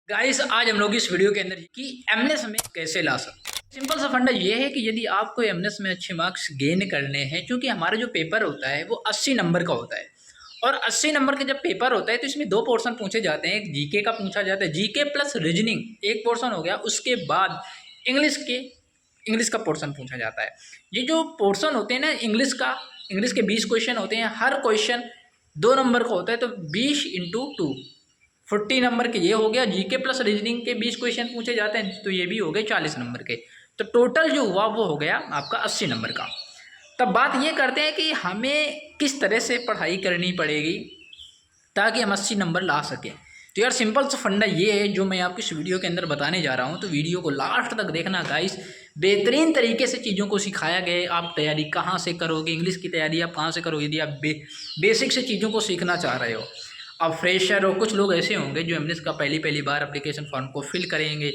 Guys आज हम लोग इस वीडियो के अंदर कि एमएनएस में कैसे ला सकते हैं। सिंपल सा फंडा ये है कि यदि आपको एमएनएस में अच्छे मार्क्स गेन करने हैं, क्योंकि हमारा जो पेपर होता है वो 80 नंबर का होता है और 80 नंबर का जब पेपर होता है तो इसमें दो पोर्शन पूछे जाते हैं। एक जीके का पूछा जाता है, जीके प्लस रीजनिंग एक पोर्शन हो गया। उसके बाद इंग्लिश का पोर्शन पूछा जाता है। ये जो पोर्शन होते हैं ना इंग्लिश के 20 क्वेश्चन होते हैं। हर क्वेश्चन 2 नंबर का होता है, तो 20 × 2 40 नंबर के ये हो गया। जीके प्लस रीजनिंग के 20 क्वेश्चन पूछे जाते हैं, तो ये भी हो गए 40 नंबर के। तो टोटल जो हुआ वो हो गया आपका 80 नंबर का। तब बात ये करते हैं कि हमें किस तरह से पढ़ाई करनी पड़ेगी ताकि हम 80 नंबर ला सकें। तो यार सिंपल सा फंडा ये है जो मैं आपको इस वीडियो के अंदर बताने जा रहा हूँ। तो वीडियो को लास्ट तक देखना गाइस। बेहतरीन तरीके से चीज़ों को सिखाया गया है। आप तैयारी कहाँ से करोगे, इंग्लिश की तैयारी आप कहाँ से करोगे यदि आप बेसिक से चीज़ों को सीखना चाह रहे हो। अब फ्रेशर हो, कुछ लोग ऐसे होंगे जो एमएनएस का पहली बार एप्लीकेशन फॉर्म को फिल करेंगे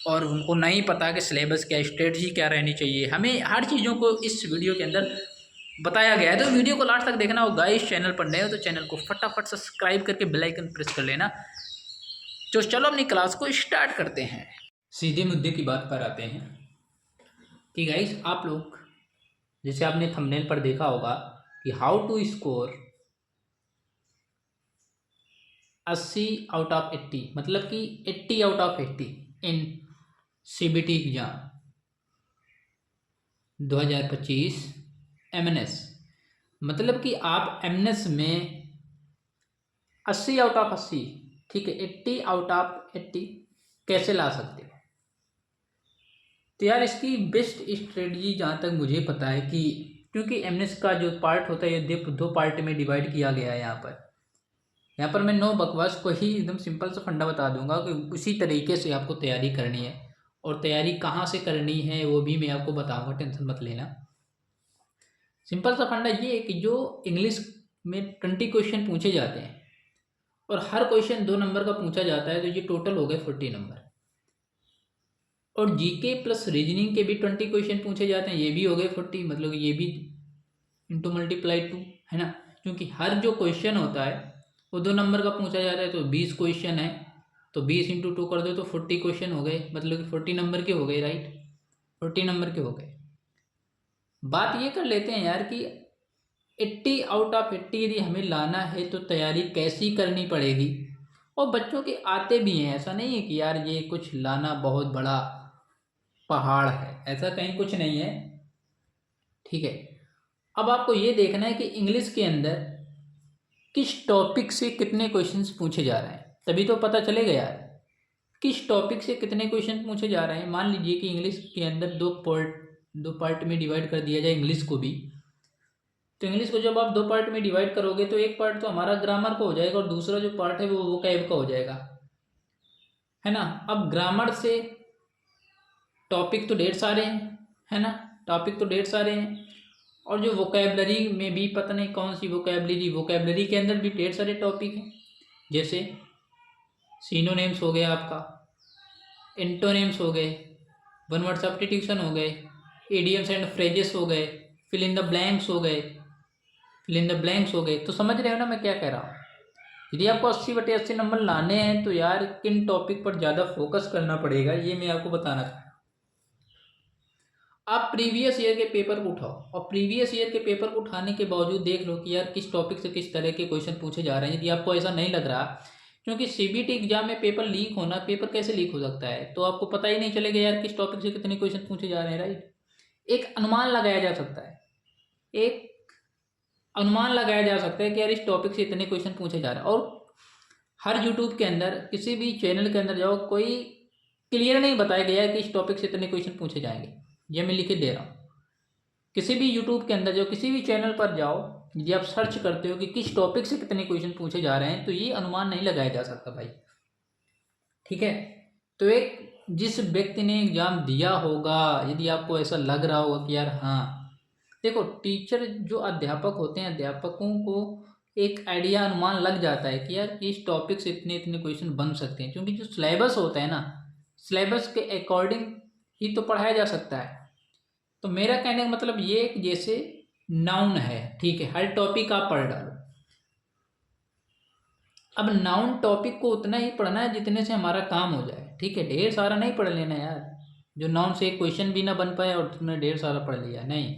और उनको नहीं पता कि सिलेबस क्या, स्ट्रेटजी क्या रहनी चाहिए। हमें हर चीज़ों को इस वीडियो के अंदर बताया गया है। तो वीडियो को लास्ट तक देखना हो गाइस। चैनल पर नए हो तो चैनल को फटाफट सब्सक्राइब करके बेल आइकन प्रेस कर लेना। तो चलो अपनी क्लास को स्टार्ट करते हैं। सीधे मुद्दे की बात पर आते हैं कि गाइस आप लोग, जैसे आपने थंबनेल पर देखा होगा कि how to score 80 out of 80, मतलब कि 80 आउट ऑफ 80 इन सीबीटी एग्जाम 2025 एमएनएस। मतलब कि आप एमएनएस में 80 आउट ऑफ 80, ठीक है, 80 आउट ऑफ 80 कैसे ला सकते हो। तो यार इसकी बेस्ट स्ट्रेटजी जहाँ तक मुझे पता है कि क्योंकि एमएनएस का जो पार्ट होता है ये दो पार्ट में डिवाइड किया गया है। यहाँ पर मैं नो बकवास को ही एकदम सिंपल सा फंडा बता दूंगा कि उसी तरीके से आपको तैयारी करनी है। और तैयारी कहाँ से करनी है वो भी मैं आपको बताऊंगा, टेंशन मत लेना। सिंपल सा फंडा ये है कि जो इंग्लिश में 20 क्वेश्चन पूछे जाते हैं और हर क्वेश्चन 2 नंबर का पूछा जाता है, तो ये टोटल हो गए 40 नंबर। और जीके प्लस रीजनिंग के भी 20 क्वेश्चन पूछे जाते हैं, ये भी हो गए 40, मतलब ये भी इंटू मल्टीप्लाई 2 है ना। क्योंकि हर जो क्वेश्चन होता है वो 2 नंबर का पूछा जाता है, तो 20 क्वेश्चन है तो 20 × 2 कर दो तो 40 क्वेश्चन हो गए, मतलब कि 40 नंबर के हो गए, राइट, 40 नंबर के हो गए। बात ये कर लेते हैं यार कि 80 आउट ऑफ 80 यदि हमें लाना है तो तैयारी कैसी करनी पड़ेगी। और बच्चों के आते भी हैं, ऐसा नहीं है कि यार ये कुछ लाना बहुत बड़ा पहाड़ है, ऐसा कहीं कुछ नहीं है, ठीक है। अब आपको ये देखना है कि इंग्लिश के अंदर किस टॉपिक से कितने क्वेश्चंस पूछे जा रहे हैं, तभी तो पता चलेगा यार किस टॉपिक से कितने क्वेश्चन पूछे जा रहे हैं। मान लीजिए कि इंग्लिश के अंदर दो पार्ट में डिवाइड कर दिया जाए इंग्लिश को भी। तो इंग्लिश को जब आप 2 पार्ट में डिवाइड करोगे तो एक पार्ट तो हमारा ग्रामर का हो जाएगा और दूसरा जो पार्ट है वो वोकैब का हो जाएगा, है ना। अब ग्रामर से टॉपिक तो ढेर सारे हैं, है ना, टॉपिक तो ढेर सारे हैं। और जो वोकैबलरी में भी पता नहीं कौन सी वोकैबलरी के अंदर भी ढेर सारे टॉपिक हैं। जैसे सिनोनिम्स हो गया आपका, एंटोनिम्स हो गए, वन वर्ड सब्स्टिट्यूशन हो गए, इडियम्स एंड फ्रेजेस हो गए, फिल इन द ब्लैंक्स हो गए, तो समझ रहे हो ना मैं क्या कह रहा हूँ। यदि आपको 80/80 नंबर लाने हैं तो यार किन टॉपिक पर ज़्यादा फोकस करना पड़ेगा ये मैं आपको बताना चाहता हूँ। आप प्रीवियस ईयर के पेपर को उठाओ और प्रीवियस ईयर के पेपर को उठाने के बावजूद देख लो कि यार किस टॉपिक से किस तरह के क्वेश्चन पूछे जा रहे हैं। यदि आपको ऐसा नहीं लग रहा, क्योंकि सीबीटी एग्जाम में पेपर लीक होना, पेपर कैसे लीक हो सकता है, तो आपको पता ही नहीं चलेगा यार किस टॉपिक से कितने क्वेश्चन पूछे जा रहे हैं, राइट। एक अनुमान लगाया जा सकता है, एक अनुमान लगाया जा सकता है कि यार इस टॉपिक से इतने क्वेश्चन पूछे जा रहे हैं। और हर यूट्यूब के अंदर किसी भी चैनल के अंदर जाओ, कोई क्लियर नहीं बताया गया है कि इस टॉपिक से इतने क्वेश्चन पूछे जाएंगे, ये मैं लिख के दे रहा हूँ। किसी भी यूट्यूब के अंदर जाओ, किसी भी चैनल पर जाओ, यदि आप सर्च करते हो कि किस टॉपिक से कितने क्वेश्चन पूछे जा रहे हैं, तो ये अनुमान नहीं लगाया जा सकता भाई, ठीक है। तो एक जिस व्यक्ति ने एग्जाम दिया होगा, यदि आपको ऐसा लग रहा होगा कि यार हाँ, देखो टीचर जो अध्यापक होते हैं, अध्यापकों को एक आइडिया, अनुमान लग जाता है कि यार इस टॉपिक से इतने इतने क्वेश्चन बन सकते हैं, क्योंकि जो सिलेबस होता है ना, सिलेबस के अकॉर्डिंग ही तो पढ़ाया जा सकता है। तो मेरा कहने का मतलब ये कि जैसे नाउन है, ठीक है, हर टॉपिक आप पढ़ डालो, अब नाउन टॉपिक को उतना ही पढ़ना है जितने से हमारा काम हो जाए, ठीक है। ढेर सारा नहीं पढ़ लेना यार, जो नाउन से एक क्वेश्चन भी ना बन पाए और तुमने ढेर सारा पढ़ लिया, नहीं।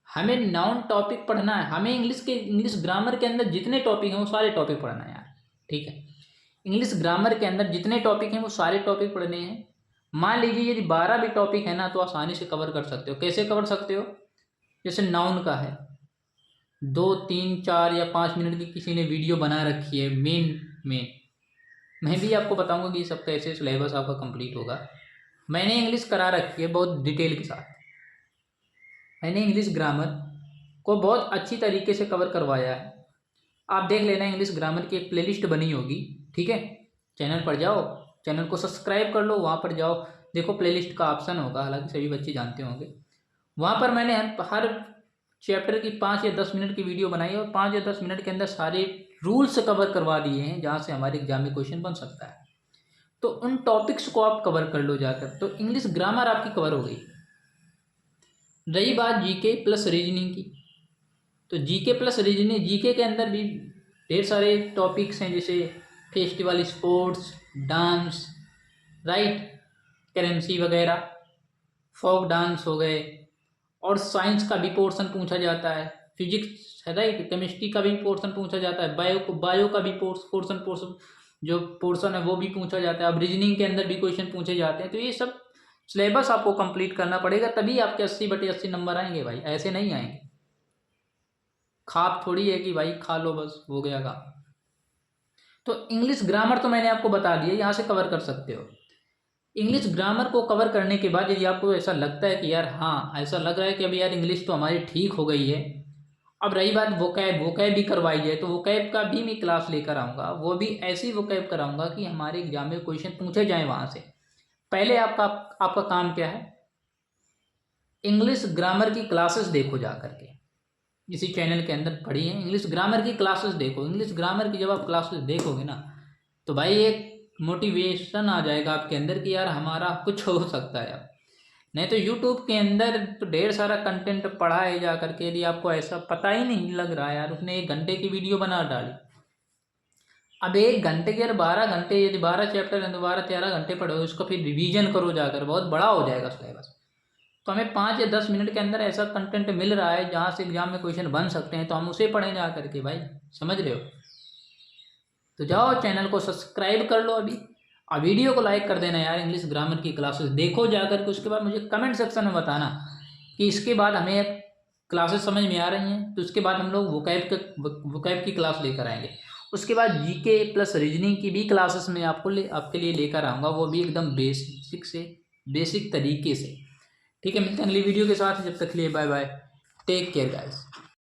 हमें नाउन टॉपिक पढ़ना है, हमें इंग्लिश ग्रामर के अंदर जितने टॉपिक हैं वो सारे टॉपिक पढ़ना है यार, ठीक है। इंग्लिश ग्रामर के अंदर जितने टॉपिक हैं वो सारे टॉपिक पढ़ने हैं। मान लीजिए यदि 12 भी टॉपिक है ना तो आसानी से कवर कर सकते हो। कैसे कवर सकते हो? जैसे नाउन का है, 2 3 4 या 5 मिनट की किसी ने वीडियो बना रखी है मेन। मैं भी आपको बताऊंगा कि सब कैसे सिलेबस आपका कंप्लीट होगा। मैंने इंग्लिश करा रखी है बहुत डिटेल के साथ। मैंने इंग्लिश ग्रामर को बहुत अच्छी तरीके से कवर करवाया है। आप देख लेना, इंग्लिश ग्रामर की एक प्लेलिस्ट बनी होगी, ठीक है। चैनल पर जाओ, चैनल को सब्सक्राइब कर लो, वहाँ पर जाओ, देखो प्लेलिस्ट का ऑप्शन होगा, हालांकि सभी बच्चे जानते होंगे। वहाँ पर मैंने हर चैप्टर की 5 या 10 मिनट की वीडियो बनाई है और 5 या 10 मिनट के अंदर सारे रूल्स कवर करवा दिए हैं जहाँ से हमारे एग्जाम में क्वेश्चन बन सकता है। तो उन टॉपिक्स को आप कवर कर लो जाकर, तो इंग्लिश ग्रामर आपकी कवर हो गई। रही बात जीके प्लस रीजनिंग की, तो जीके प्लस रीजनिंग, जीके के अंदर भी ढेर सारे टॉपिक्स हैं, जैसे festival, sports, dance, right, currency वगैरह, फोक डांस हो गए। और साइंस का भी पोर्शन पूछा जाता है, फिजिक्स है राइट, केमिस्ट्री का भी पोर्शन पूछा जाता है, बायो का भी पोर्शन जो पोर्शन है वो भी पूछा जाता है। अब रीजनिंग के अंदर भी क्वेश्चन पूछे जाते हैं। तो ये सब सिलेबस आपको कंप्लीट करना पड़ेगा, तभी आपके 80/80 नंबर आएंगे भाई, ऐसे नहीं आएंगे। खाप थोड़ी है कि भाई खा लो बस हो गया काम। तो इंग्लिश ग्रामर तो मैंने आपको बता दिया, यहाँ से कवर कर सकते हो। इंग्लिश ग्रामर को कवर करने के बाद यदि आपको ऐसा लगता है कि यार हाँ, ऐसा लग रहा है कि अभी यार इंग्लिश तो हमारी ठीक हो गई है, अब रही बात वोकैब भी करवाई जाए, तो वोकैब का भी मैं क्लास लेकर आऊँगा। वो भी ऐसी वोकैब कराऊंगा कि हमारे एग्जाम में क्वेश्चन पूछे जाएँ वहाँ से। पहले आपका काम क्या है? इंग्लिश ग्रामर की क्लासेस देखो जा करके, इसी चैनल के अंदर पढ़ी है, इंग्लिश ग्रामर की क्लासेस देखो। इंग्लिश ग्रामर की जब आप क्लासेस देखोगे ना तो भाई एक मोटिवेशन आ जाएगा आपके अंदर कि यार हमारा कुछ हो सकता है। अब नहीं तो यूट्यूब के अंदर तो ढेर सारा कंटेंट पढ़ा है जा करके, यदि आपको ऐसा पता ही नहीं लग रहा है यार, उसने 1 घंटे की वीडियो बना डाली। अब 1 घंटे के, यार 12 घंटे, यदि 12 चैप्टर हैं तो 12 13 घंटे पढ़ो, उसको फिर रिवीजन करो जाकर, बहुत बड़ा हो जाएगा सिलेबस। तो हमें 5 या 10 मिनट के अंदर ऐसा कंटेंट मिल रहा है जहाँ से एग्जाम में क्वेश्चन बन सकते हैं, तो हम उसे पढ़ें जा करके भाई, समझ रहे हो। तो जाओ चैनल को सब्सक्राइब कर लो अभी, और वीडियो को लाइक कर देना यार। इंग्लिश ग्रामर की क्लासेस देखो जा करके, उसके बाद मुझे कमेंट सेक्शन में बताना कि इसके बाद हमें क्लासेस समझ में आ रही हैं। तो उसके बाद हम लोग वोकैब की क्लास लेकर आएंगे। उसके बाद जीके प्लस रीजनिंग की भी क्लासेस में आपके लिए लेकर आऊँगा, वो भी एकदम बेसिक तरीके से। ठीक है, मिलते हैं अगली वीडियो के साथ, जब तक के लिए bye bye, take care guys.